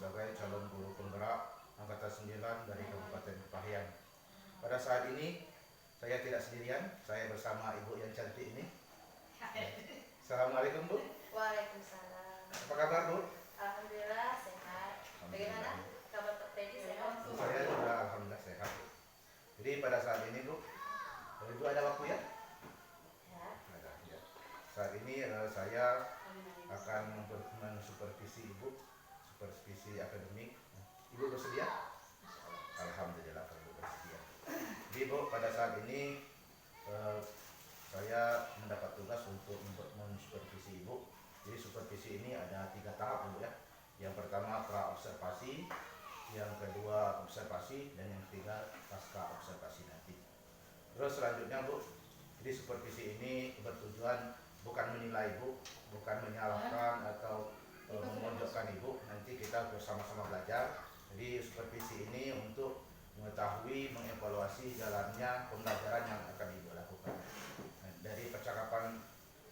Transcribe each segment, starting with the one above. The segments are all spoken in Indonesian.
sebagai calon guru penggerak Angkatan 9 dari Kabupaten Kepahyang. Pada saat ini saya tidak sendirian, saya bersama Ibu yang cantik ini. Assalamualaikum Bu. Waalaikumsalam. Apa kabar Bu? Alhamdulillah sehat. Bagaimana kabar Pak Freddy, sehat? Saya juga alhamdulillah sehat. Jadi pada saat ini Bu, Ibu ada waktu ya? Ya. Ada. Ya. Saat ini saya akan mensupervisi Ibu, supervisi akademik. Ibu bersedia? Alhamdulillah kalau bersedia. Jadi Bu, pada saat ini saya mendapat tugas untuk mensupervisi Ibu. Jadi supervisi ini ada 3 tahap Bu ya. Yang pertama pra observasi, yang kedua observasi, dan yang ketiga pasca observasi nanti. Terus selanjutnya Bu, jadi supervisi ini bertujuan bukan menilai Ibu, bukan menyalahkan atau memojokkan Ibu. Nanti kita bersama-sama belajar. Jadi supervisi ini untuk mengetahui, mengevaluasi jalannya pembelajaran yang akan Ibu lakukan. Nah, dari percakapan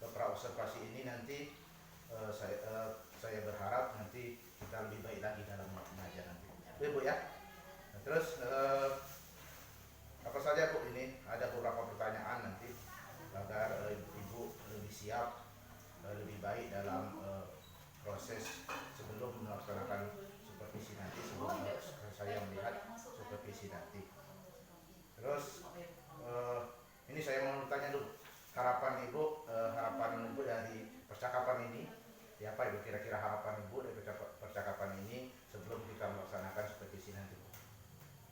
pra observasi ini nanti saya berharap nanti kita lebih baik lagi dalam mengajar nanti. Oke Bu ya. Nah, terus apa saja Bu, ini ada beberapa pertanyaan nanti agar Ibu lebih siap, lebih baik dalam proses sebelum melaksanakan supervisi nanti, sebelum saya melihat supervisi nanti. Terus ini saya mau bertanya dulu, harapan Ibu dari percakapan ini, ya apa Ibu kira-kira harapan Ibu dari percakapan ini sebelum kita melaksanakan supervisi nanti Bu?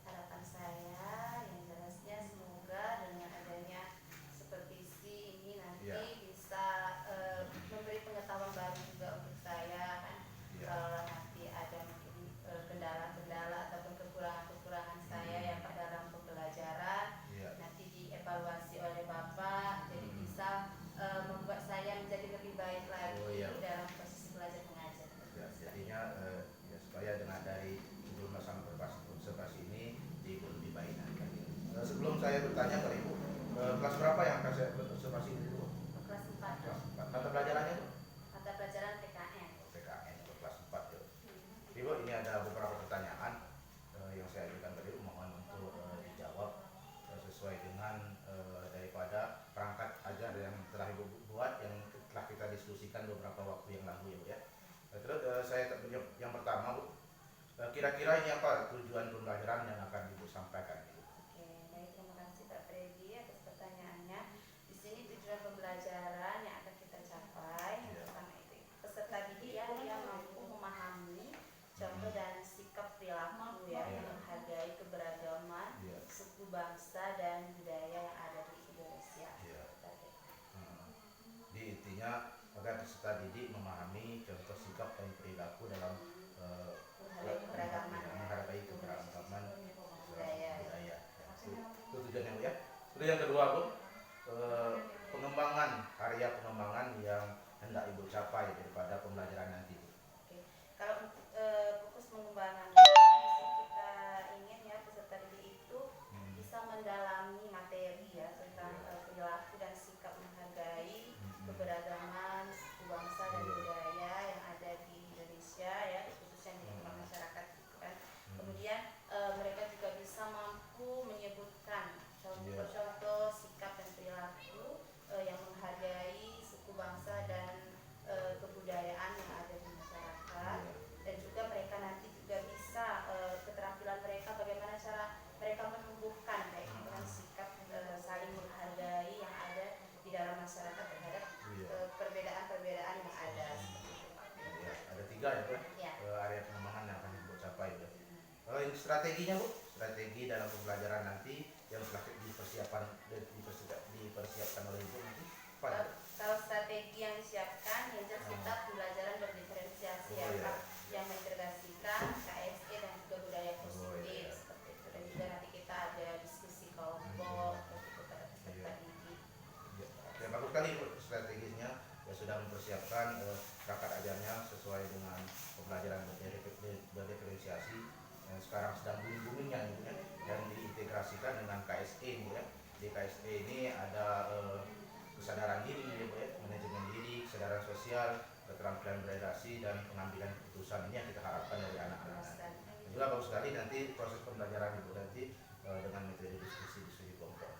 Harapan saya yang jelasnya semoga dengan adanya supervisi ini nanti Ya. bisa memberi pengetahuan baru juga untuk saya kan. Ya. Kalau nanti ada mungkin kendala-kendala ataupun kekurangan-kekurangan saya yang dalam pembelajaran, Ya. nanti dievaluasi oleh Bapak, jadi bisa membuat saya menjadi lebih baik lagi dalam proses belajar mengajar. Ya, jadinya ya, supaya dengan dari sebelum melaksanakan observasi ini Ibu lebih baik lagi. Sebelum saya bertanya ke Ibu, kelas berapa yang akan saya observasi ini dulu? Kelas 4. Kelas 4. Mata pelajarannya Bu? Mata pelajaran PKN. PKN untuk kelas 4 ya. Ibu, ini ada beberapa pertanyaan yang saya ajukan tadi, mohon untuk dijawab sesuai dengan daripada perangkat ajar yang telah Ibu buat, yang telah kita diskusikan beberapa waktu yang lalu ya Bu ya. Terus saya yang pertama Bu, kira-kira ini apa tujuan pembelajaran yang akan Ibu sampaikan Ibu? Oke, baik, terima kasih Pak Freddy atas pertanyaannya. Di sini tujuan pembelajaran yang akan kita capai yang pertama itu peserta didik ya, dia mampu memahami contoh dan sikap perilaku ya yang menghargai keberagaman suku, bangsa, dan budaya yang ada di Indonesia. Jadi intinya agar peserta didik memahami contoh sikap dan perilaku dalam menghargai keberagaman budaya. Itu tujuannya Bu ya. Terus yang kedua Bu, karya pengembangan yang hendak Ibu capai daripada pembelajaran nanti Bu. Oke. Kalau untuk fokus pengembangannya, kita ingin ya peserta didik itu bisa mendalami materi ya tentang perilaku dan sikap menghargai keberagaman suku, bangsa, dan budaya yang ada di Indonesia ya, khususnya di lingkungan masyarakat gitu kan. Kemudian mereka juga bisa mampu menyebutkan contoh-contoh sikap dan perilaku yang menghargai suku, bangsa, dan kebudayaan yang ada di masyarakat. Dan juga mereka nanti juga bisa keterampilan mereka bagaimana cara mereka menumbuhkan baik dengan sikap saling menghargai yang ada di dalam masyarakat terhadap perbedaan-perbedaan yang ada. Ya, ada 3 ya Bu ya. Area pengembangan yang akan Ibu capai Bu. Ini strateginya Bu, strategi dalam pembelajaran nanti yang telah dipersiapkan oleh Ibu nanti apa? Kalau strategi yang disiapkan, yang jelas kita pembelajaran berdiferensiasi ya Pak, yang mengintegrasikan KSE dan juga budaya positif seperti itu. Dan juga nanti kita ada diskusi kelompok pada peserta didik. Ya, bagus sekali Bu strateginya, ya sudah mempersiapkan perangkat ajarnya sesuai dengan pembelajaran berdiferensiasi yang sekarang sedang booming-boomingnya Ibu ya, dan diintegrasikan dengan KSE ini ya. Di KSE ini ada kesadaran diri ya Bu ya, manajemen diri, kesadaran sosial, keterampilan beradaptasi, dan pengambilan keputusan. Ini yang kita harapkan dari anak-anak. Juga bagus sekali nanti proses pembelajaran Ibu nanti dengan metode diskusi kelompok.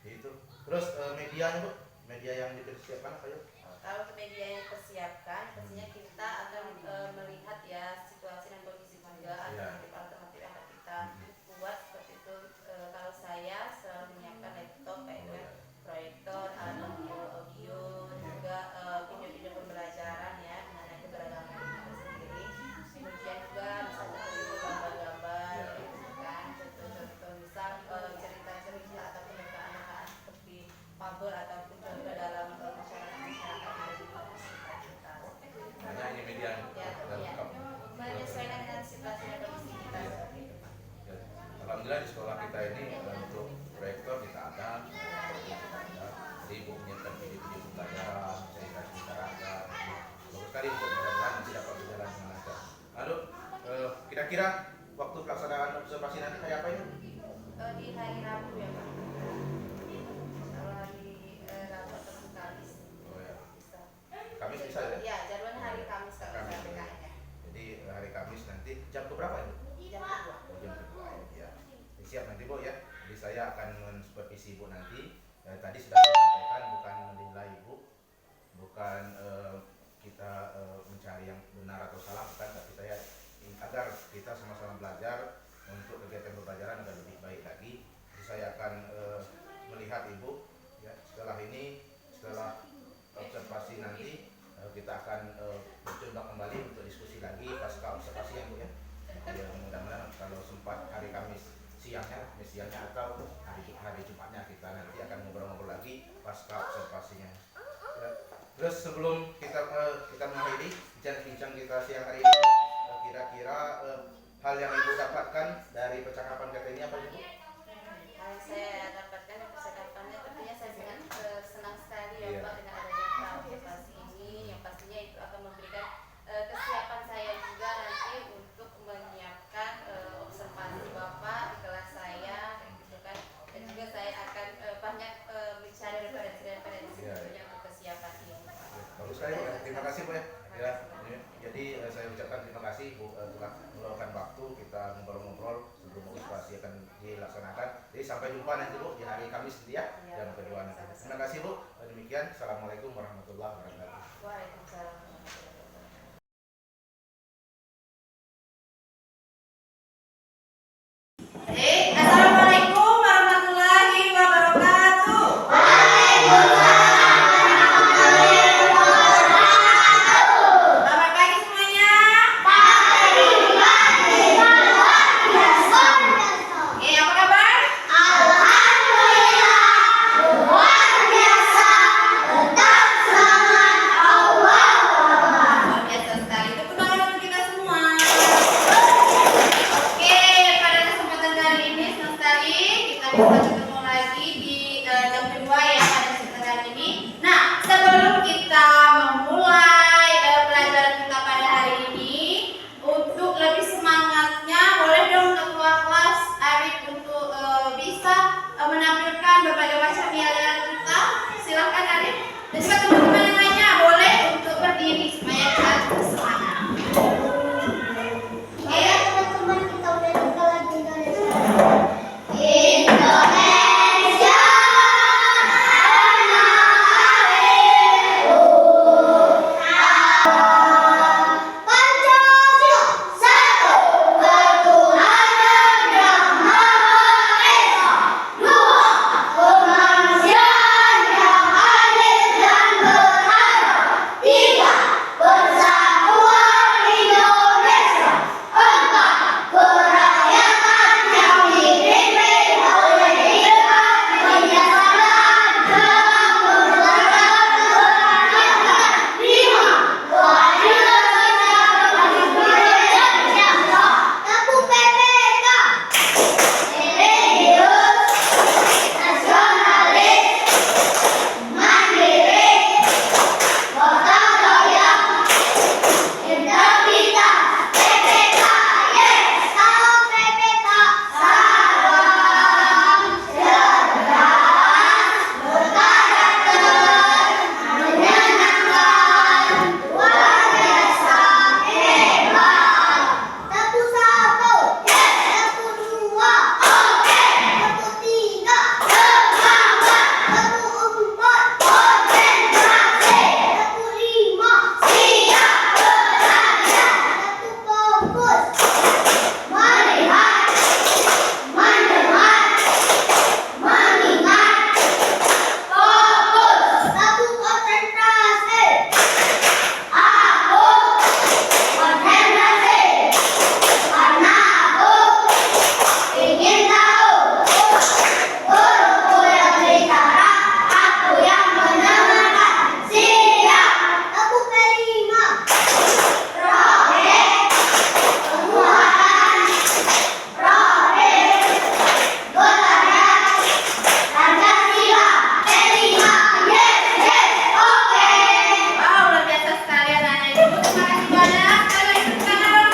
Itu. Terus medianya Bu, media yang dipersiapkan apa ya? Kalau media yang dipersiapkan, pastinya kita akan melihat ya situasi dan kondisi juga, alternatif yang akan kita buat seperti itu. Kalau saya selalu menyiapkan laptop kayak dengan proyektor, alat audio, juga video-video pembelajaran ya mengenai keberagaman kita sendiri. Kemudian juga bisa terlihat gambar-gambar, gitu kan, contoh-contoh misal cerita-cerita ataupun anak-anak seperti fabel ataupun contoh dalam masyarakat ada di kita. Hanya ini media menyesuaikan dengan situasi dan kondisi kita seperti itu. Alhamdulillah di sekolah kita ini untuk proyektor kita ada, jadi Ibu menyiapkan video-video pembelajaran, cerita-cerita ada, bagus sekali untuk mudah-mudahan nanti dapat berjalan dengan lancar. Lalu kira-kira waktu pelaksanaan observasi nanti kayak apa ini? Di hari Rabu ya Pak. Kalau hari Rabu atau Kamis. Oh ya. Bisa. Kamis bisa ya? Ya, jadwalnya hari Kamis kalau Kamis, saya ya. PKN-nya. Jadi hari Kamis nanti jam berapa ini? Jam 2. Oh, jam kedua ya. Siap nanti Bu ya. Jadi saya akan mensupervisi Ibu nanti. Tadi sudah saya sampaikan bukan menilai Ibu, bukan kita mencari yang benar atau salah, bukan, tapi saya agar kita sama-sama belajar untuk kegiatan pembelajaran agar lebih baik lagi. Jadi saya akan melihat Ibu ya. Setelah ini, setelah observasi nanti kita akan mencoba kembali untuk diskusi lagi pasca observasi ya Bu ya. Ya mudah-mudahan kalau sempat hari Kamis siangnya atau hari Jumatnya kita nanti akan ngobrol-ngobrol lagi pasca observasinya. Ya. Terus sebelum kita mengakhiri bincang-bincang kita siang hari ini, kira-kira hal yang Ibu dapatkan dari percakapan kita ini apa Ibu? Yang saya dapatkan dari percakapannya tentunya saya sangat senang sekali ya Iya. Pak dengan adanya observasi ini, yang pastinya itu akan memberikan kesiapan saya juga nanti untuk menyiapkan observasi Bapak di kelas saya gitu kan, dan juga saya akan banyak mencari referensi Iya. tentunya untuk kesiapan ini Pak. Bagus sekali Bu. Terima kasih Bu ya. Ya, jadi saya ucapkan terima kasih Bu telah meluangkan waktu kita ngobrol-ngobrol sebelum observasi akan dilaksanakan. Jadi sampai jumpa nanti Bu di hari Kamis nanti ya, jam kedua nanti. Terima kasih Bu. Demikian, assalamualaikum warahmatullahi wabarakatuh. Waalaikumsalam. Assalamualaikum warahmatullahi wabarakatuh. Selamat pagi semuanya. Oke, apa kabar? Alhamdulillah luar biasa, tetap semangat.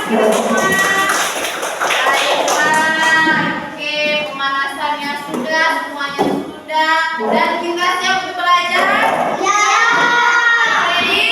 semua. Baiklah, oke, pemanasannya sudah, semuanya sudah, dan kita siap untuk belajar? Ya. Ready?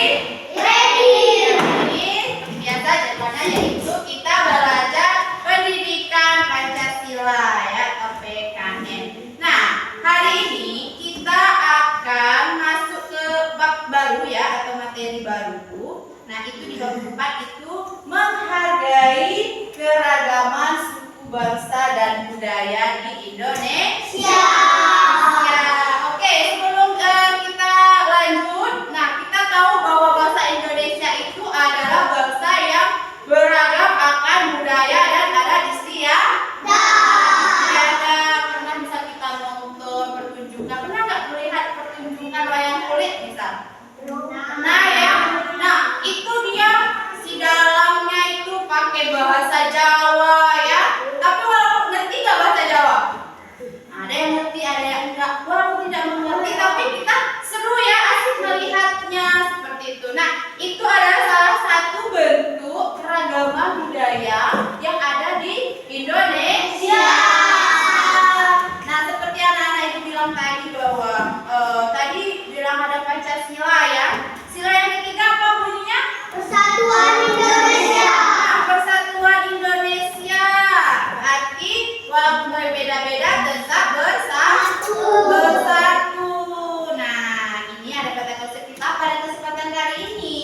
Ini biasa jadwalnya yaitu kita belajar pendidikan Pancasila ya, atau PKN. Nah, hari ini kita akan masuk ke bab baru ya, atau materi baru. Nah, itu di bab 4 itu menghargai keragaman suku bangsa dan budaya di Indonesia. Ya, oke, sebelum kita lanjut, nah kita tahu bahwa bangsa Indonesia itu adalah bangsa yang beragam akan budaya dan adat istiadat. Ada pernah bisa kita nonton pertunjukan, pernah nggak melihat pertunjukan wayang kulit misal? Nah ya, nah itu dia si dalamnya itu pakai bahasa Jawa ya. Tapi walaupun ngerti nggak bahasa Jawa? Ada yang ngerti, ada yang enggak. Walaupun tidak mengerti, tapi kita seru ya, asik melihatnya seperti itu. Nah, itu adalah salah satu bentuk keragaman budaya yang ada di Indonesia. Nah, seperti anak-anak itu bilang tadi bahwa tadi bilang ada Pancasila ya. Sila yang ketiga apa bunyinya? Persatuan Indonesia. Nah, Persatuan Indonesia. Berarti walaupun berbeda-beda tetap bersatu. Nah, ini ada kata konsep kita pada kesempatan kali ini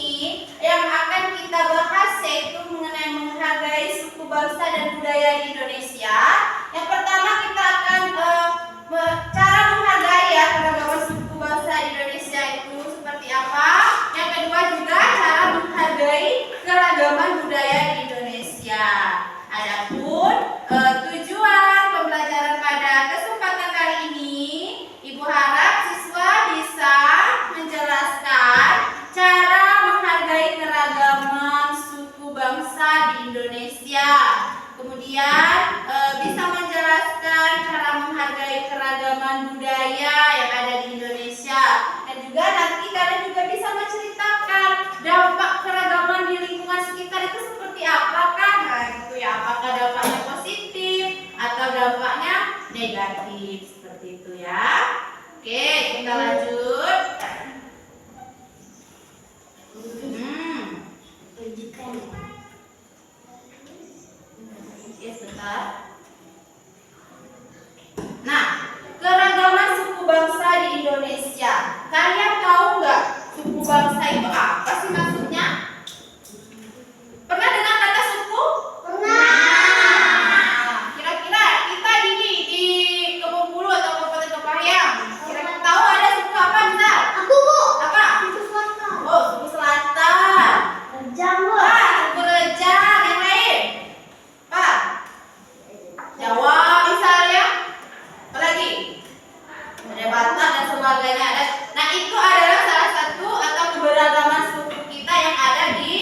yang akan kita bahas yaitu mengenai menghargai suku bangsa dan budaya di Indonesia. Yang pertama kita akan cara menghargai ya keragaman suku bangsa di Indonesia itu seperti apa. Yang kedua juga cara menghargai keragaman budaya di Indonesia. Adapun tujuan pembelajaran pada kesempatan kali ini, Ibu harap siswa bisa menjelaskan cara menghargai keragaman suku bangsa di Indonesia. Kemudian bisa menjelaskan cara menghargai keragaman budaya yang ada di Indonesia. Dan juga nanti kalian juga bisa menceritakan dampak keragaman di lingkungan sekitar itu seperti apakah? Nah gitu ya, apakah dampaknya positif atau dampaknya negatif seperti itu ya. Oke, kita lanjut. Ya, sebentar. Nah, keragaman suku bangsa di Indonesia. Kalian tahu nggak suku bangsa itu apa sih maksudnya? Pernah dengar kata suku? Pernah. Kira-kira kita di Kebun Bulu atau Kabupaten Kepahyang, kira-kira tahu ada suku apa misal? Aku bu. Apa? Suku Selatan. Oh, suku Selatan. Rejang bu. Suku Rejang. Yang lain? Pak? Jawa misalnya. Apa lagi? Ada Batak dan sebagainya. Nah, itu adalah salah satu atau keberagaman suku kita yang ada di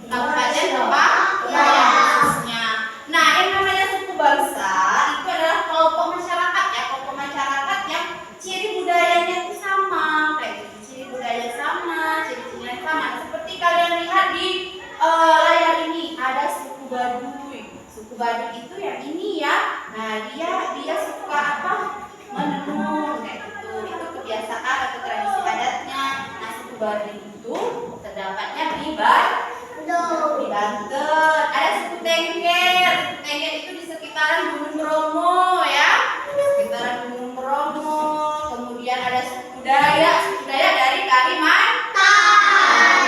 Kabupaten Kepahyang khususnya. Nah, yang namanya suku bangsa itu adalah kelompok masyarakat ya, kelompok masyarakat yang ciri budayanya itu sama, kayak gitu. Ciri budaya sama, ciri-cirinya sama. Seperti kalian lihat di layar ini ada suku Baduy. Suku Baduy itu yang ini ya. Nah, dia suka apa? Menenun kayak gitu. Itu kebiasaan atau tradisi adatnya. Nah, suku Baduy itu terdapatnya di Banten. Ada suku Tengger. Suku Tengger itu di sekitaran Gunung Bromo ya. Di sekitaran Gunung Bromo. Kemudian ada suku Dayak. Suku Dayak dari Kalimantan.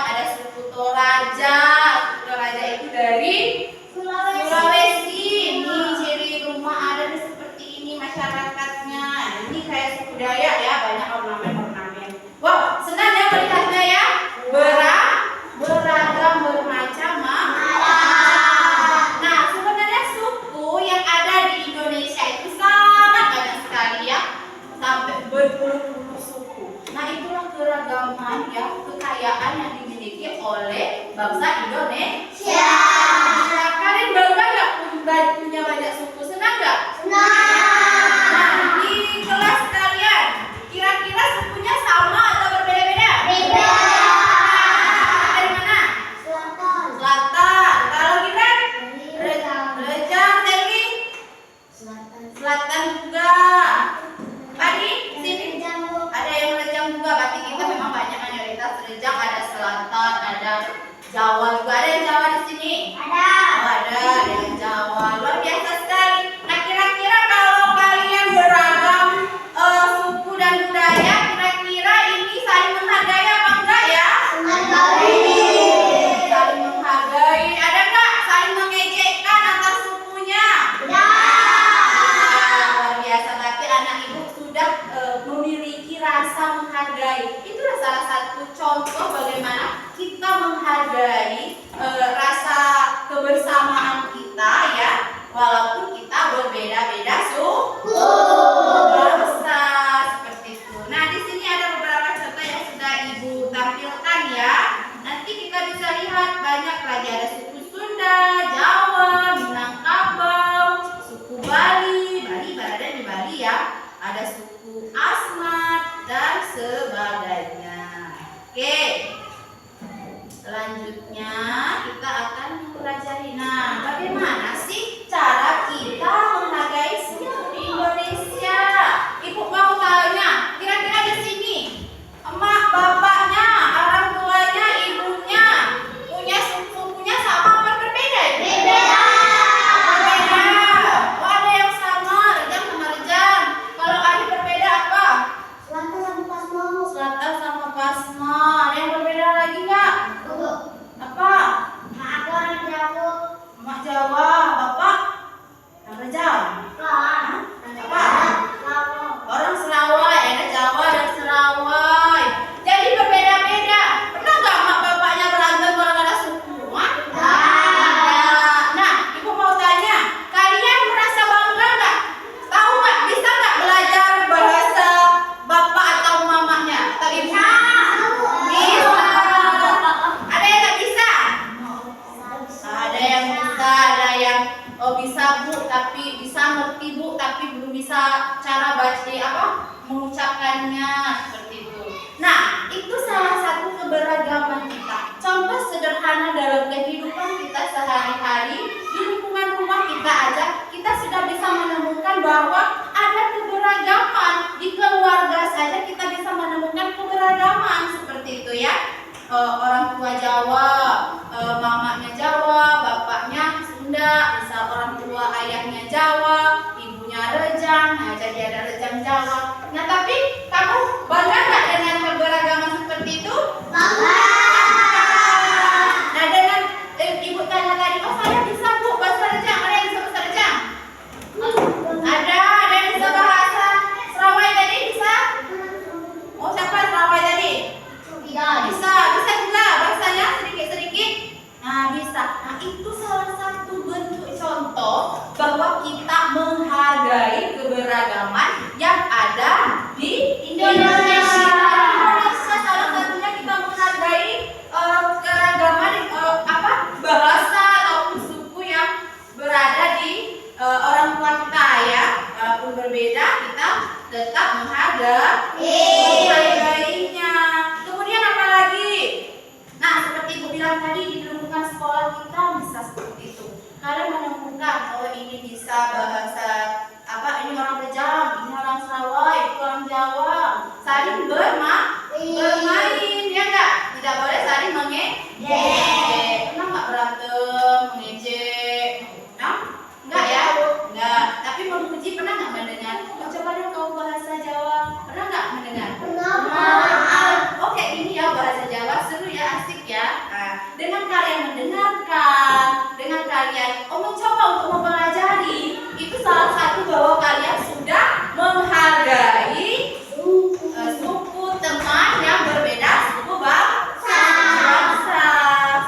Ada suku Toraja. Suku Toraja itu dari Sulawesi. Ini ciri rumah adat seperti ini masyarakatnya. Ini kayak suku Dayak ya, banyak ornamen-ornamen. Wow, senang ya melihatnya ya. Beragam bermacam-macam. Nah, sebenarnya suku yang ada di Indonesia itu sangat banyak sekali ya, sampai berpuluh-puluh suku. Nah, itulah keragaman ya, kekayaan yang dimiliki oleh bangsa Indonesia. Nah, kalian bangga nggak punya banyak suku? Senang nggak? Nah, di kelas kalian kira-kira sukunya sama atau berbeda-beda? Beda. Dari mana? Selatan. Selatan. ada Jawa juga. Ada yang Jawa di sini? Ada. Oh, ada yang Jawa. Luar biasa sekali. Nah, kira-kira kalau kalian beragam suku dan budaya, kira-kira ini saling menghargai apa enggak ya? Menghargai. Saling menghargai. Ada enggak saling mengejekkan antar sukunya? Ada. Luar biasa. Berarti anak ibu sudah memiliki rasa menghargai. Itulah salah satu contoh bagaimana kita menghargai rasa kebersamaan kita ya, walaupun kita berbeda-beda suku bangsa seperti itu. Nah, di sini ada beberapa contoh yang sudah ibu tampilkan ya. Nanti kita bisa lihat banyak lagi, ada suku Sunda, Jawa, Minangkabau, suku Bali, Bali berada di Bali ya. Ada suku Asmat dan sebagainya. Oke. Selanjutnya kita akan mempelajari. Nah, bagaimana sih cara kita menghargai suku di Indonesia? Ibu mau tanya, kira-kira di sini emak bapaknya, orang tuanya, ibunya punya sukunya sama apa berbeda? Berbeda. Berbeda. Oh, ada yang sama, Rejang sama Rejang. Kalau ada berbeda apa? Selatan sama Pasma. Selatan sama Pasma. Ada yang berbeda lagi nggak? Apa? Mak orang Jawa. Mak Jawa, bapak? Orang Jawa. Apa? Orang Serawai, ada Jawa dan Serawai. Jadi berbeda-beda. Pernah nggak mak bapaknya berantem kalau ada suku? Nah, ibu mau tanya, kalian merasa bangga nggak? Tahu nggak? Bisa nggak belajar bahasa bapak atau mamanya? Atau ibu? Bisa. Ada yang nggak bisa? Ada yang bisa, ada yang bisa bu, tapi bisa ngerti bu, tapi belum bisa cara baca mengucapkannya seperti itu. Nah, itu salah satu keberagaman kita. Contoh sederhana dalam kehidupan kita sehari-hari, di lingkungan rumah kita aja, kita sudah bisa menemukan bahwa ada keberagaman. Di keluarga saja kita bisa menemukan keberagaman seperti itu ya. Orang tua Jawa, mamanya Jawa, bapaknya Sunda, misal orang tua ayahnya Jawa, ibunya Rejang, nah jadi ada Rejang Jawa. Nah, tapi kamu bangga nggak dengan keberagaman seperti itu? Bangga. Nah, dengan ibu tanya tadi, oh saya bisa bu bahasa Rejang, ada yang bisa bahasa Rejang? Ada yang bisa bahasa Serawai tadi bisa? Oh, siapa Serawai tadi? Bisa juga bahasanya sedikit-sedikit. Nah, bisa. Nah, itu salah satu bentuk contoh bahwa kita menghargai keberagaman yang ada di Indonesia. Indonesia salah satunya kita menghargai keragaman bahasa ataupun suku yang berada di orang tua kita ya. Walaupun berbeda, kita tetap menghargainya. Kemudian apa lagi? Nah, seperti ibu bilang tadi, di lingkungan sekolah kita bisa seperti itu. Kalian menemukan, oh ini bisa bahasa ini orang Rejang, ini orang Serawai, itu orang Jawa. Saling bermain, ya enggak? Tidak boleh saling mengejek. Pernah nggak berantem, mengejek? Nah, enggak ya? Enggak. Tapi memuji pernah nggak mendengar? Coba dong kau bahasa Jawa. Pernah nggak mendengar? Oke, ini ya bahasa Jawa seru ya, asik ya. Nah, dengan kalian mendengarkan, dengan kalian mencoba untuk mempelajari, itu salah satu bahwa kalian sudah menghargai suku teman yang berbeda suku bangsa.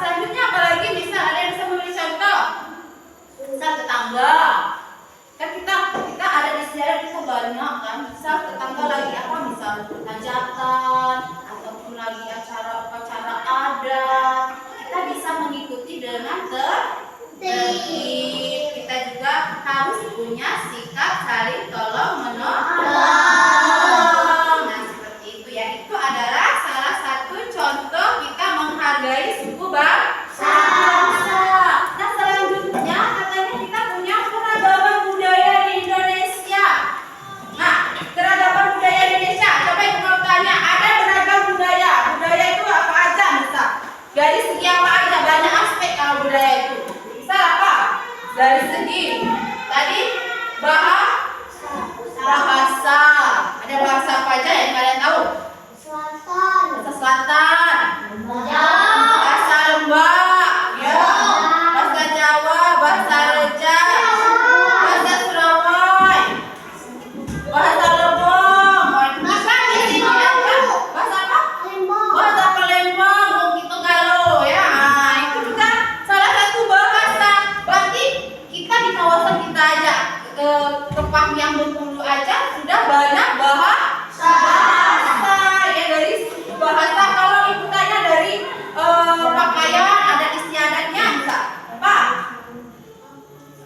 Selanjutnya apa lagi? Bisa ada yang bisa memberi contoh? Misal tetangga. Kan kita ada di sejarah kita banyak kan. Misal tetangga lagi misal hajatan ataupun lagi upacara adat, kita bisa mengikuti dengan tertib. Kita juga harus punya sikap saling tolong menolong. segi apa aja, banyak aspek kalau budaya itu. Misal apa? Dari segi tadi bahasa. Ada bahasa apa aja yang kalian tahu? Bahasa Selatan, bahasa Lembak, ya, bahasa Jawa, bahasa Reja, bahasa Surabaya, bahasa Lebong, bahasa apa? Bahasa Palembang, gitu kalau ya, itu juga salah satu bahasa. Berarti kita di kawasan kita aja, Kepang yang Bengkulu aja sudah banyak bahasa ya, dari bahasa. Kalau ibu tanya dari pakaian adat istiadatnya bisa apa?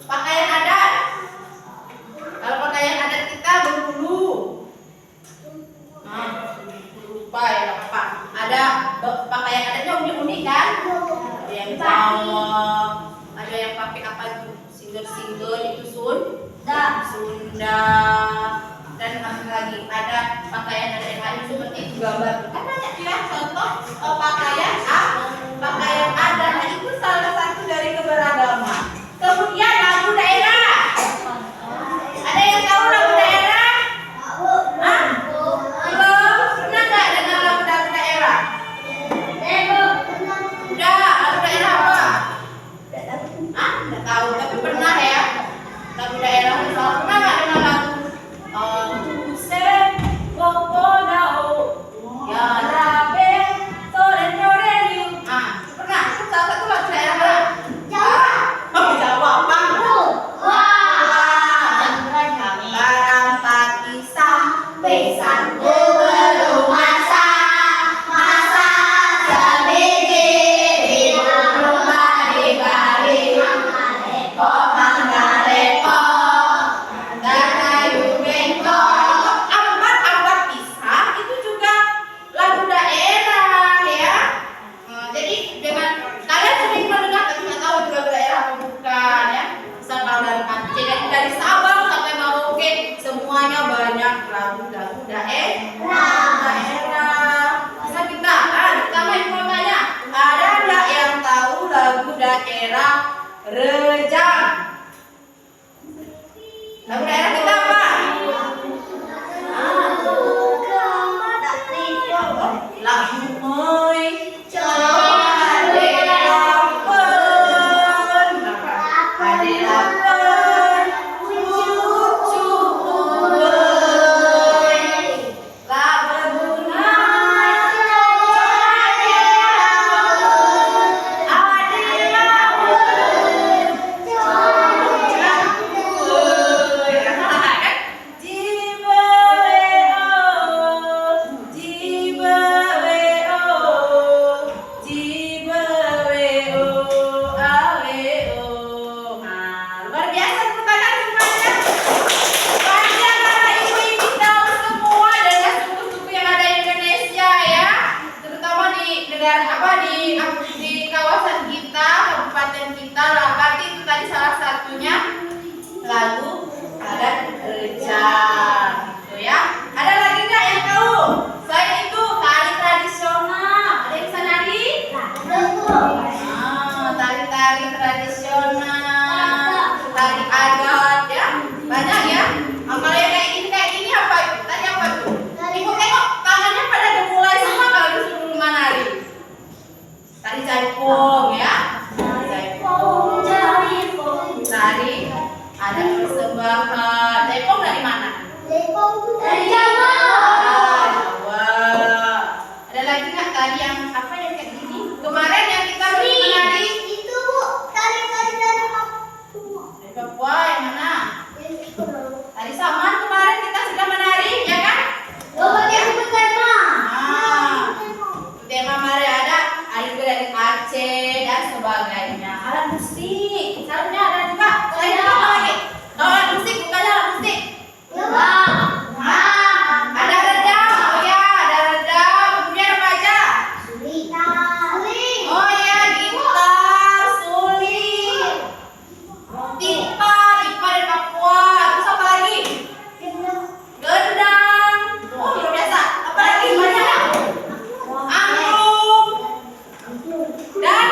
Pakaian adat. Kalau pakaian adat kita Bengkulu, lupa ya nggak apa-apa. Ada pakaian adatnya unik-unik kan? Ada yang Jawa, ada yang pakai apa tuh? Single itu Sunda, dan apa lagi? Ada pakaian adat yang lain seperti itu gambar. Kan banyak ya contoh pakaian adat. Nah, itu salah satu dari keberagaman. Kemudian lagu daerah. Ada yang tahu lagu daerah? Hah? Belum? Pernah nggak dengar lagu daerah? Udah, lagu daerah apa? Hah? Nggak tahu, tapi pernah ya? Lagu daerah misal pernah nggak dengar lagu Use Kokodao Ya Rabe Sore Noreliu? Ah, pernah? Salah satu lagu daerah mana? Oh, Jawa apa? Barang pagi sampai sandu belum masa sebiji di rumah di bari kok manggaleko dan kayu bengkok. Ambat pisang itu juga lagu daerah ya. Jadi dengan kalian sering mendengar tapi nggak tahu itu lagu daerah apa bukan ya. Misal kalau dari Aceh, dari Sabang sampai Merauke semuanya banyak lagu-lagu daerah. Bisa kita main makanya. Ada nggak yang tahu lagu daerah Rejang? Lagu daerah kita apa? Lagu Oi Ade Lapen, Ade Lapen, cucu Oi, lagu bunga Ade Lapen, luar biasa tepuk tangan semuanya. Pasti karena ibu ini tahu semua dengan suku-suku yang ada di Indonesia ya, terutama di negara di kawasan kita, kabupaten kita lah. Berarti itu tadi salah satunya lagu adat Rejang gitu ya. Ada lagi nggak yang tahu? Selain itu tari tradisional, ada yang bisa nari? Tari-tari tradisional, tari adat ya, banyak ya. Kalau yang kayak gini apa itu? Tadi apa tuh? Ibu tengok tangannya pada dimulai semua kalau disuruh menari. Tari jaipong ya, tari ada persembahan. Jaipong dari mana? Dari Jawa. Jawa. Ada lagi nggak tadi yang apa yang kayak gini? Kemarin yang kita menari Itu Bu, tari-tari dari Papua. dari Papua yang mana? Tari Saman kemarin kita sudah menari ya kan? Tema mari ada juga dari Aceh dan sebagainya. Alat musik, misalnya ada juga. Selain itu apa lagi? Kalau alat musik bukannya alat musik. Ada redang, oh ya, ada redang. Kemudian apa aja? Oh ya, gitar, suling, tipa dari Papua. Terus apa lagi? Gendang. Oh, luar biasa. Apa lagi? Banyak. Angklung. Dan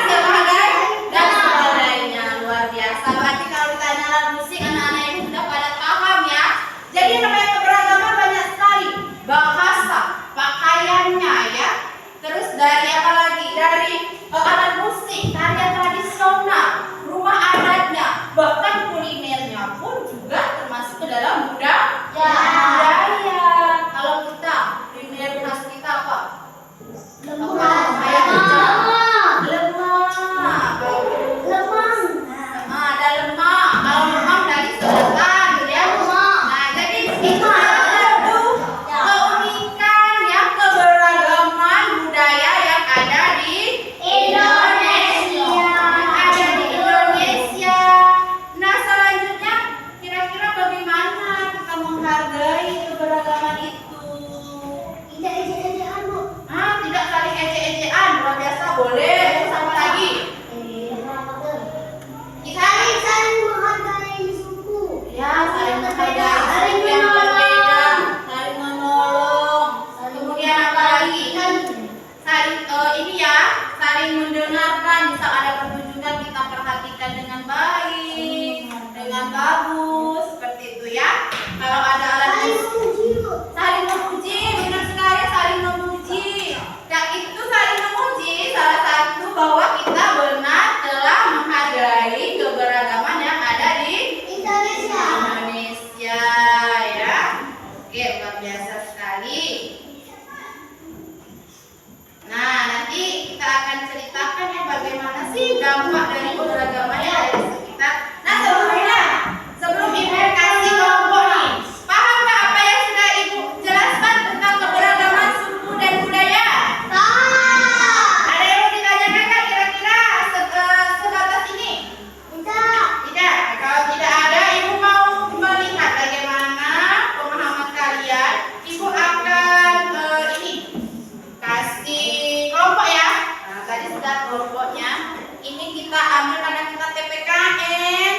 kita ambil karena kita TPKN.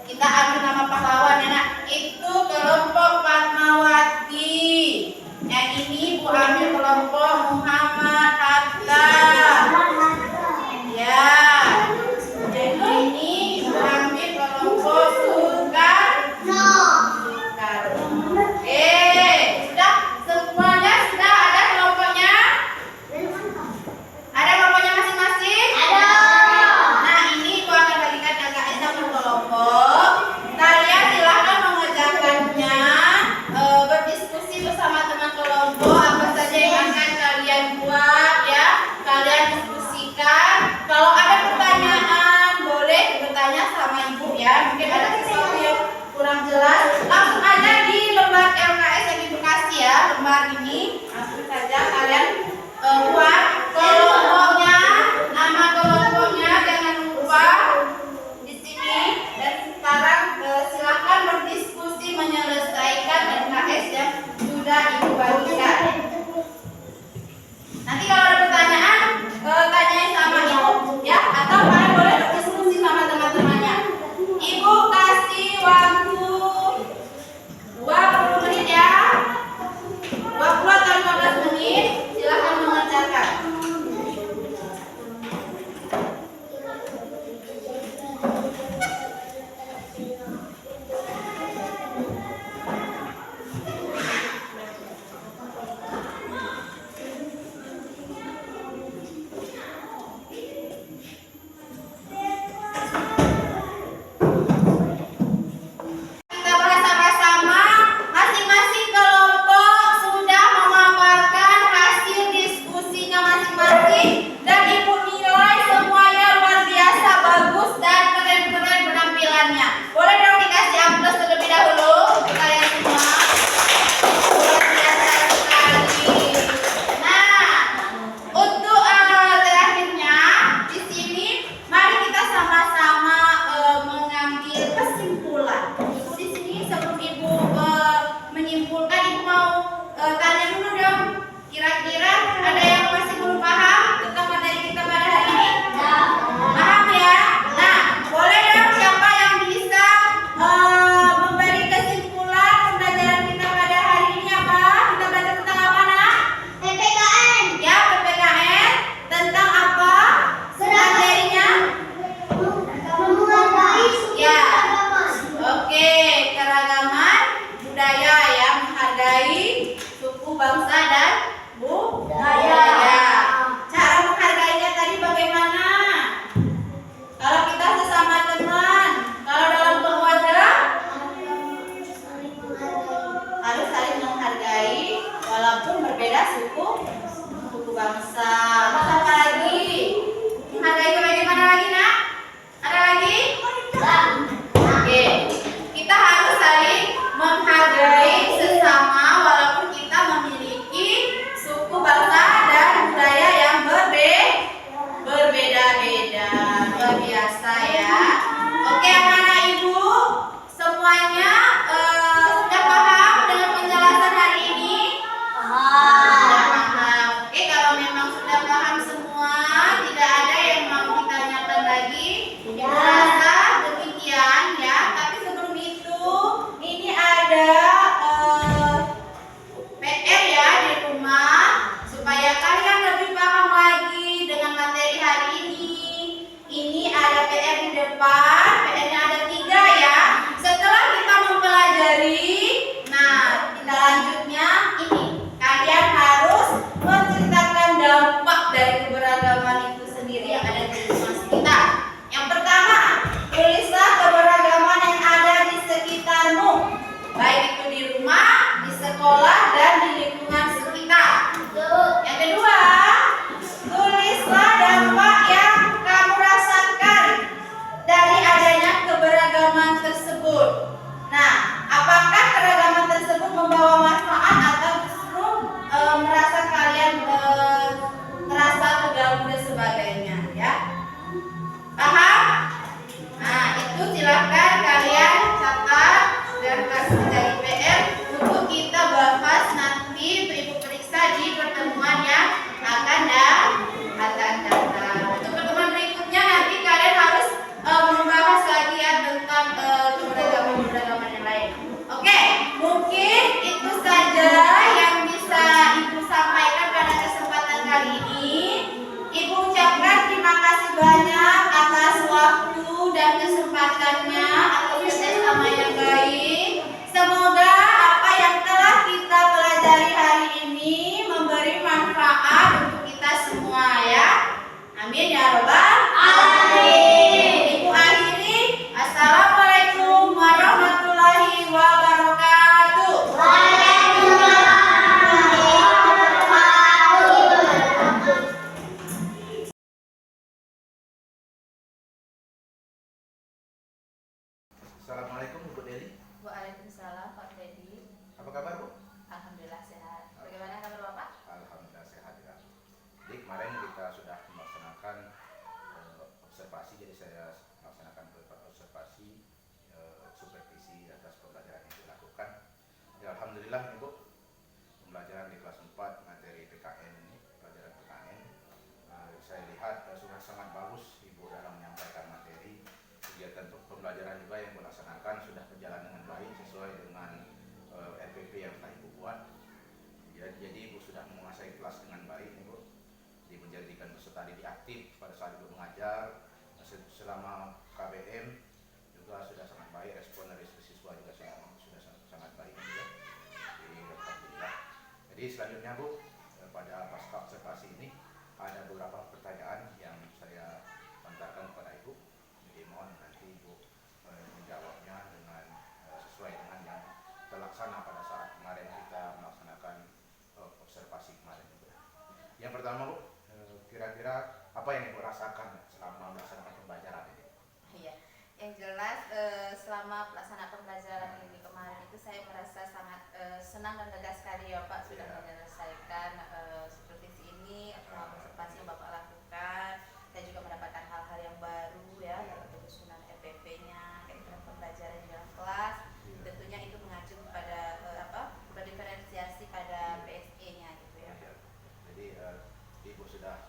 Kita ambil nama pahlawan ya nak. Itu kelompok Fatmawati. Yang ini Bu ambil kelompok Muhammad Hatta. Ya. Yang ini Bu ambil kelompok Soekarno. Sudah semuanya sudah ada kelompoknya? Ada kelompoknya masing-masing? Ada. Nah ini gua akan bagikan KKS satu kelompok. Kalian silahkan mengerjakannya, berdiskusi bersama teman kelompok apa saja yang akan kalian buat ya. Kalian diskusikan. Kalau ada pertanyaan boleh bertanya sama ibu ya. Mungkin ada sesuatu yang kurang jelas, langsung aja di lembar LKS yang di Bekasi ya. Lembar ini langsung saja kalian buat kelompoknya, nama kelompoknya jangan lupa di sini. Dan sekarang silahkan berdiskusi menyelesaikan LKS yang sudah ibu bagikan. Nanti kalau ada pertanyaan tanyain sama ibu ya, atau kalian boleh berdiskusi sama teman-temannya. Ibu kasih waktu 20 menit ya. 20 atau 15 menit. Silahkan mengerjakan. Kita bahas sama-sama. Masing-masing kelompok sudah memaparkan hasil diskusinya masing-masing dan ibu nilai semuanya luar biasa bagus dan keren-keren penampilannya. Boleh dong dikasih aplaus terlebih dahulu untuk kalian semua. Luar biasa sekali. Nah, untuk terakhirnya di sini mari kita sama-sama mengambil kesimpulan. Ibu di sini sebelum ibu menyimpulkan, ibu mau tanya dulu dong. Kira-kira ada yang masih belum paham tentang materi kita pada hari ini? Paham ya? Nah, boleh dong siapa yang bisa memberi kesimpulan pembelajaran kita pada hari ini apa? Kita belajar tentang apa nak? PPKN. Ya, PPKN. Tentang apa? Materinya? Menghargai suku Ya. agama. Oke, keragaman budaya ya, menghargai suku, bangsa dan budaya. Cara menghargainya tadi bagaimana? Kalau kita sesama teman, kalau dalam keluarga harus saling menghargai walaupun berbeda suku bangsa. Terus apa lagi? Menghargai itu bagaimana lagi nak? Ada lagi? Oke, kita harus saling menghargai sesama walaupun kita memiliki suku, bangsa, dan budaya yang berbeda-beda. Luar biasa ya. Oke, anak-anak ibu semuanya sudah paham dengan penjelasan hari ini? Sudah paham. Oke, kalau memang sudah paham semua, tidak ada yang mau ditanyakan lagi. Rasa demikian ya. Tapi sebelum itu, ini ada PR ya di rumah supaya kalian lebih paham lagi dengan materi hari ini. Ini ada PR di depan. PR-nya ada 3 ya. Setelah kita mempelajari, nah kita lanjutnya ini. Kalian harus menceritakan dampak dari keberagaman itu sendiri yang ada di rumah sekitar. Yang pertama, tulislah keberagaman yang ada di sekitarmu, baik itu di rumah, di sekolah, dan di lingkungan sekitar. Yang kedua, tulislah dampak yang kamu rasakan dari kesempatannya atas kerjasama yang baik. Semoga apa yang telah kita pelajari hari ini memberi manfaat untuk kita semua ya. Amin ya robbal alamin. Ibu akhiri, assalamualaikum warahmatullahi wabarakatuh. Assalamualaikum Bu Deli. Waalaikumsalam Pak Freddy. Apa kabar Bu? Alhamdulillah sehat. Bagaimana kabar Bapak? Alhamdulillah sehat ya. Jadi kemarin kita sudah melaksanakan observasi, jadi saya melaksanakan observasi supervisi atas pembelajaran yang dilakukan. Ya, Alhamdulillah nih Bu, pembelajaran di kelas 4 materi PKN ini, pelajaran PKN, saya lihat sudah sangat bagus Ibu dalam menyampaikan materi. Kegiatan pembelajaran juga yang dilaksanakan sudah berjalan dengan baik sesuai dengan RPP yang telah Ibu buat. Jadi Ibu sudah menguasai kelas dengan baik Ibu. Jadi menjadikan peserta didik aktif pada saat Ibu mengajar selama KBM juga sudah sangat baik, respon dari siswa juga sudah sangat baik juga. Jadi alhamdulillah. Jadi selanjutnya Bu, pada pasca observasi ini ada beberapa pertanyaan yang saya hantarkan kepada Ibu. Jadi mohon nanti Ibu menjawabnya dengan sesuai dengan yang terlaksana pada saat kemarin kita melaksanakan observasi kemarin Ibu. Yang pertama Bu, kira-kira apa yang Ibu rasakan selama melaksanakan pembelajaran ini? Iya, yang jelas selama pelaksanaan pembelajaran ini kemarin itu saya merasa sangat senang dan lega sekali ya Pak sudah menyelesaikan supervisi ini atau observasi yang Bapak lakukan. Saya juga mendapatkan hal-hal yang baru ya dalam penyusunan RPP-nya, kaitan pembelajaran di dalam kelas. Tentunya itu mengacu kepada berdiferensiasi pada PSE-nya gitu ya. Jadi Ibu sudah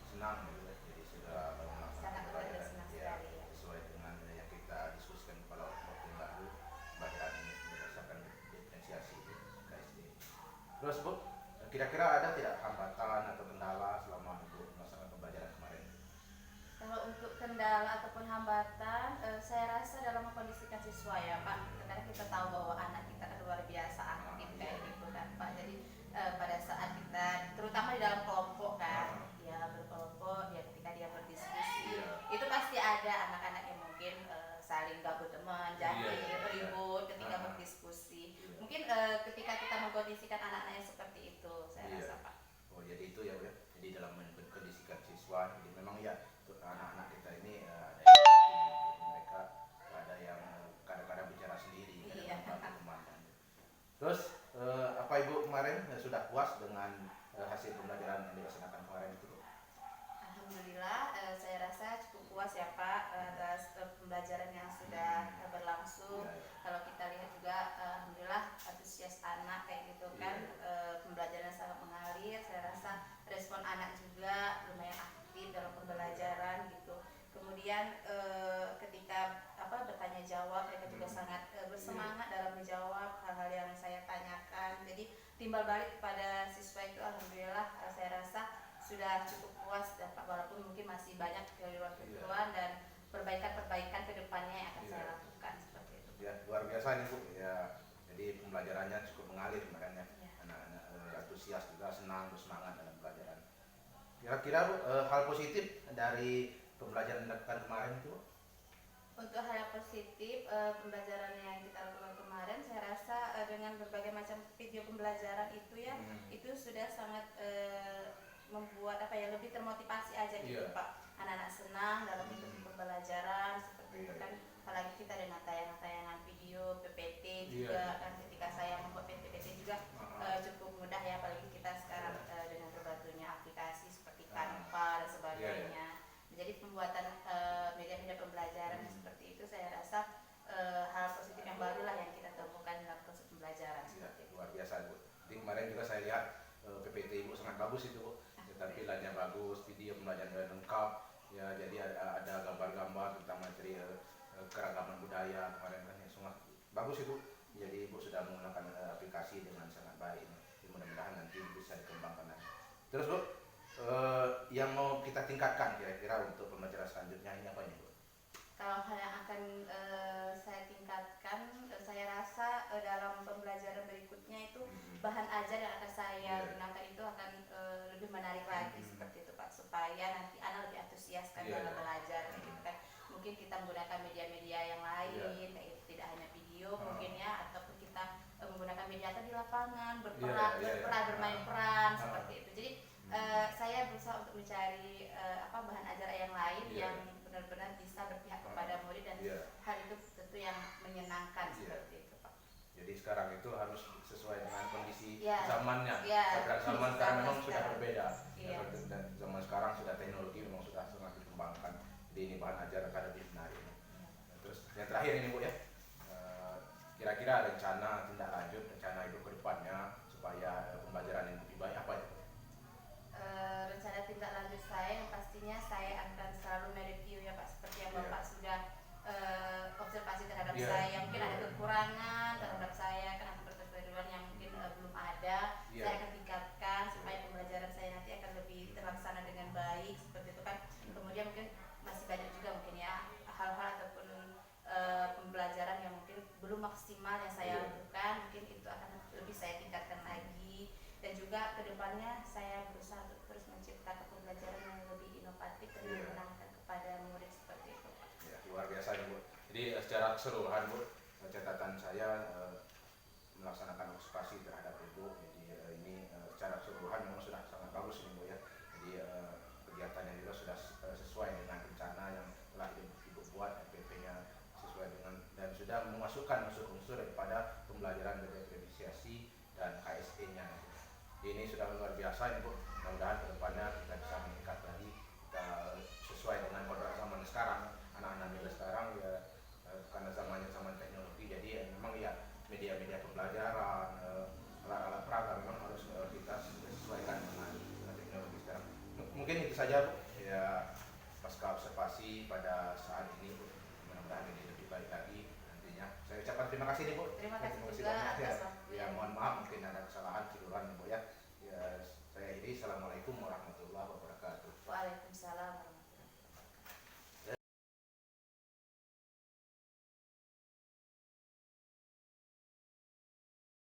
senang gitu ya. Jadi sudah melaksanakan pembelajaran sesuai dengan yang kita diskusikan pada waktu yang lalu, pembelajaran ini berdasarkan diferensiasi KSD. Terus Bu, kira-kira ada tidak hambatan atau kendala selama Ibu melaksanakan pembelajaran kemarin? Kalau untuk kendala ataupun hambatan, saya rasa dalam mengkondisikan siswa ya Pak, kadang kita tahu bahwa anak kita kan luar biasa aktif kayak gitu kan Pak. Jadi pada saat kita, terutama di dalam kelompok kan, dia berkelompok, dia ketika dia berdiskusi, itu pasti ada anak-anak yang mungkin saling gabut teman, jadi ribut ketika berdiskusi. Mungkin ketika kita mengkondisikan anak-anak yang seperti itu, saya rasa Pak. Oh jadi itu ya Bu ya. Jadi dalam mengkondisikan siswa, jadi memang ya anak-anak kita ini ada yang aktif, mereka ada yang kadang-kadang bicara sendiri, kadang-kadang teman. Terus apa Ibu kemarin sudah puas dengan hasil pembelajaran yang dilaksanakan kemarin itu? Alhamdulillah, saya rasa cukup puas ya Pak atas pembelajaran yang sudah berlangsung. Kalau kita lihat juga, alhamdulillah antusias anak kayak gitu kan, pembelajaran sangat mengalir. Saya rasa respon anak juga lumayan aktif dalam pembelajaran gitu. Kemudian ketika bertanya jawab, mereka juga sangat bersemangat dalam menjawab hal-hal yang saya tanyakan. Jadi timbal balik kepada siswa itu alhamdulillah saya rasa sudah cukup puas dan Pak, walaupun mungkin masih banyak keliruan-keliruan dan perbaikan-perbaikan ke depannya yang akan saya lakukan seperti itu. Ya, luar biasa nih Bu. Ya, jadi pembelajarannya cukup mengalir makanya anak-anak antusias juga, senang, bersemangat dalam pelajaran. Kira-kira Bu, hal positif dari pembelajaran dilakukan kemarin itu Bu? Untuk hal yang positif, pembelajaran yang kita lakukan kemarin, saya rasa dengan berbagai macam video pembelajaran itu ya, itu sudah sangat membuat lebih termotivasi aja gitu Pak. Anak-anak senang dalam mengikuti pembelajaran seperti itu kan, apalagi kita dengan tayangan-tayangan video PPT juga kan, ketika saya membuat PPT juga cukup mudah ya, apalagi kita sekarang dengan berbagai aplikasi seperti Canva dan sebagainya. Jadi pembuatan media-media pembelajaran seperti itu saya rasa hal positif yang baru lah yang kita temukan dalam proses pembelajaran. Luar biasa Bu. Jadi kemarin juga saya lihat PPT Ibu sangat bagus itu Bu. Tampilannya bagus, video pembelajaran lengkap. Ya, jadi ada gambar-gambar tentang materi keragaman budaya kemarin kan, ya, semua bagus itu. Jadi Ibu sudah menggunakan aplikasi dengan sangat baik. Jadi mudah-mudahan nanti bisa dikembangkan lagi. Terus Bu, yang mau kita tingkatkan kira-kira untuk pembelajaran selanjutnya ini apa ini Bu? kalau hal yang akan saya tingkatkan, saya rasa dalam pembelajaran berikutnya itu bahan ajar yang akan saya gunakan itu akan lebih menarik lagi seperti itu Pak, supaya nanti anak lebih antusiaskan dalam belajar kayak gitu kan. Mungkin kita menggunakan media-media yang lain kayak gitu, tidak hanya video mungkin ya, ataupun kita menggunakan media di lapangan, bermain peran seperti itu. Jadi saya berusaha untuk mencari bahan ajar yang lain yang benar-benar bisa berpihak kepada murid dan hal itu tentu yang menyenangkan seperti itu Pak. Jadi sekarang itu harus sesuai dengan kondisi Ya. zamannya. Ya. Karena zaman sekarang memang sudah berbeda. Iya. Dan zaman sekarang sudah teknologi memang sudah sangat dikembangkan. Jadi ini bahan ajar akan lebih menarik. Nah, terus yang terakhir ini Bu ya, kira-kira rencana tindak lanjut, rencana itu ke depannya supaya pembelajaran yang lebih baik apa itu? Rencana tindak lanjut saya yang pastinya saya akan selalu mereview ya Pak, seperti yang Bapak sudah observasi terhadap saya. Mungkin ada kekurangan terhadap saya, kan ada perkejuan yang mungkin belum ada. Saya akan tingkatkan supaya pembelajaran saya nanti akan lebih terlaksana dengan baik seperti itu kan. Kemudian mungkin masih banyak juga mungkin ya hal-hal ataupun pembelajaran yang mungkin belum maksimal yang saya lakukan, mungkin itu akan lebih saya tingkatkan lagi. Dan juga kedepannya saya berusaha untuk terus menciptakan pembelajaran yang lebih inovatif dan menyenangkan kepada murid seperti itu Pak. Ya, luar biasa ya Bu. Jadi secara keseluruhan Bu, catatan saya melaksanakan observasi terhadap Ibu. Jadi ini secara keseluruhan memang sudah sangat bagus ini Bu ya. Jadi kegiatannya juga sudah sesuai dengan rencana yang telah Ibu buat, RPP-nya sesuai dengan, dan sudah memasukkan unsur-unsur daripada pembelajaran berdifferensiasi dan KSE-nya. Jadi ini sudah luar biasa ya Bu. Mudah-mudahan kedepannya kita bisa meningkat lagi, kita sesuai dengan kodrat zaman sekarang. Anak-anak muda sekarang ya karena zamannya zaman teknologi, jadi memang ya media-media pembelajaran, alat-alat peraga memang harus kita sesuaikan dengan teknologi sekarang. Mungkin itu saja Bu ya, pasca observasi pada saat ini Bu. Mudah-mudahan ini lebih baik lagi nantinya. Saya ucapkan terima kasih nih Bu. Terima kasih juga banyak ya. atas waktu Ya mohon maaf mungkin ada kesalahan keseluruhan Bu ya. Ya saya ini assalamualaikum warahmatullahi wabarakatuh.